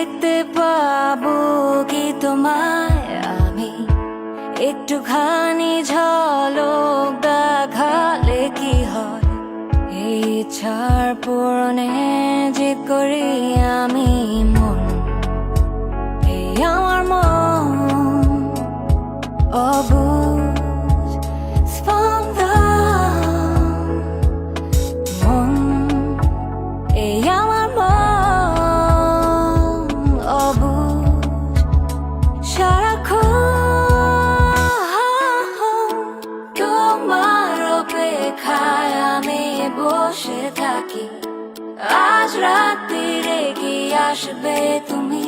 দেখতে পাবো কি তোমায় আমি, একটুখানি ঝলক দেখালে কি হয়। এই ইচ্ছার পূরণে জিদ করি আমি মন, এই আমার মন অবুঝ স্পন্দন। মন, এই আমার মন অবুঝ সারাক্ষণ তোমার অপেক্ষায় আমি বসে থাকি। আজ রাত্রিরে কি আসবে তুমি?